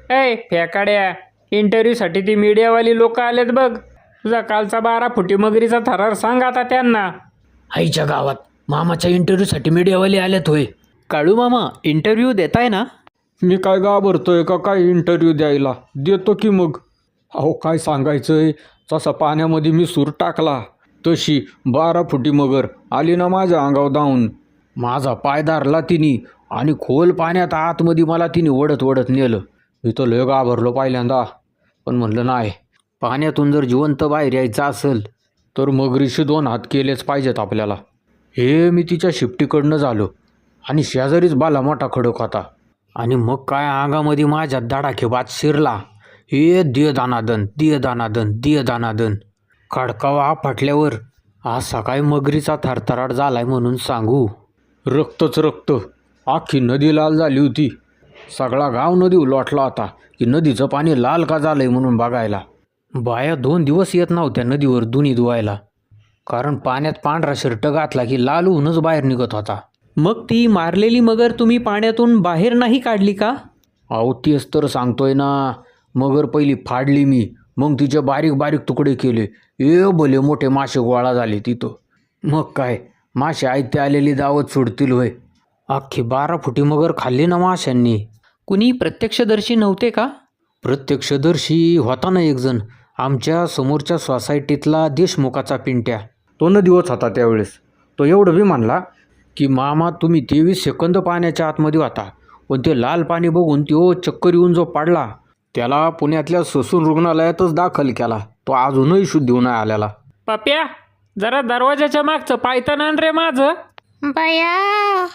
ऐ फेकाड्या, इंटरव्ह्यूसाठी ती मीडियावाली लोक आलेत बघ. तुझा कालचा 12 फुटी मगरीचा थरार सांग आता त्यांना. आईच्या गावात मामाच्या इंटरव्ह्यूसाठी मीडियावाले आलेत होय. काळू मामा इंटरव्ह्यू देताय ना? मी काय घाबरतोय का काय इंटरव्ह्यू द्यायला? देतो की मग. अहो काय सांगायचंय, तसा पाण्यामध्ये मी सूर टाकला तशी 12 फुटी मगर आली ना माझ्या अंगावर धावून. माझा पाय धरला तिने आणि खोल पाण्यात आतमध्ये मला तिने ओढत ओढत नेलं. मी तर लय घाबरलो पहिल्यांदा, पण म्हणलं नाही, पाण्यातून जर जिवंत बाहेर यायचं असेल तर मगरीशी 2 हात केलेच पाहिजेत आपल्याला. हे मी तिच्या शिफ्टीकडनं झालो आणि शेजारीच बाला मोठा खडक होता. आणि मग काय अंगामध्ये माझ्या धडाकेबाज शिरला. हे दिय दानादन दिय दानादन दिय दानादन. खडकावा फाटल्यावर आज सकाळी मगरीचा थरथराट झालाय म्हणून सांगू. रक्तच रक्त, अख्खी नदी लाल झाली होती. सगळा गाव नदी लोटला होता की नदीचं पाणी लाल का झालंय म्हणून बघायला. बाया 2 दिवस येत नव्हत्या नदीवर दुनी धुवायला, कारण पाण्यात पांढरा शर्ट घातला की लाल होऊनच बाहेर निघत होता. मग ती मारलेली मगर तुम्ही पाण्यातून बाहेर नाही काढली का? अहो तेच तर सांगतोय ना. मगर पहिली फाडली मी, मग तिचे बारीक बारीक तुकडे केले. भले मोठे मासे गोळा झाले तिथं. मग काय, मासे आयते आलेली दावत सोडतील होय. अख्खी 12 फुटी मगर खाल्ली ना माशांनी. कुणी प्रत्यक्षदर्शी नव्हते का? प्रत्यक्षदर्शी होता ना एक जण, आमच्या समोरच्या सोसायटीतला देशमुखाचा पिंट्या. तो नदीवच होता त्यावेळेस. तो एवढं बी म्हणला की मामा तुम्ही 23 सेकंद पाण्याच्या आतमध्ये होता, पण ते लाल पाणी बघून तो चक्कर येऊन जो पडला त्याला पुण्यातल्या ससून रुग्णालयातच दाखल केला. तो अजूनही शुद्धी होऊन नाही आलेला. पप्या, जरा दरवाजाच्या मागचं पायतान आण रे माझं. बया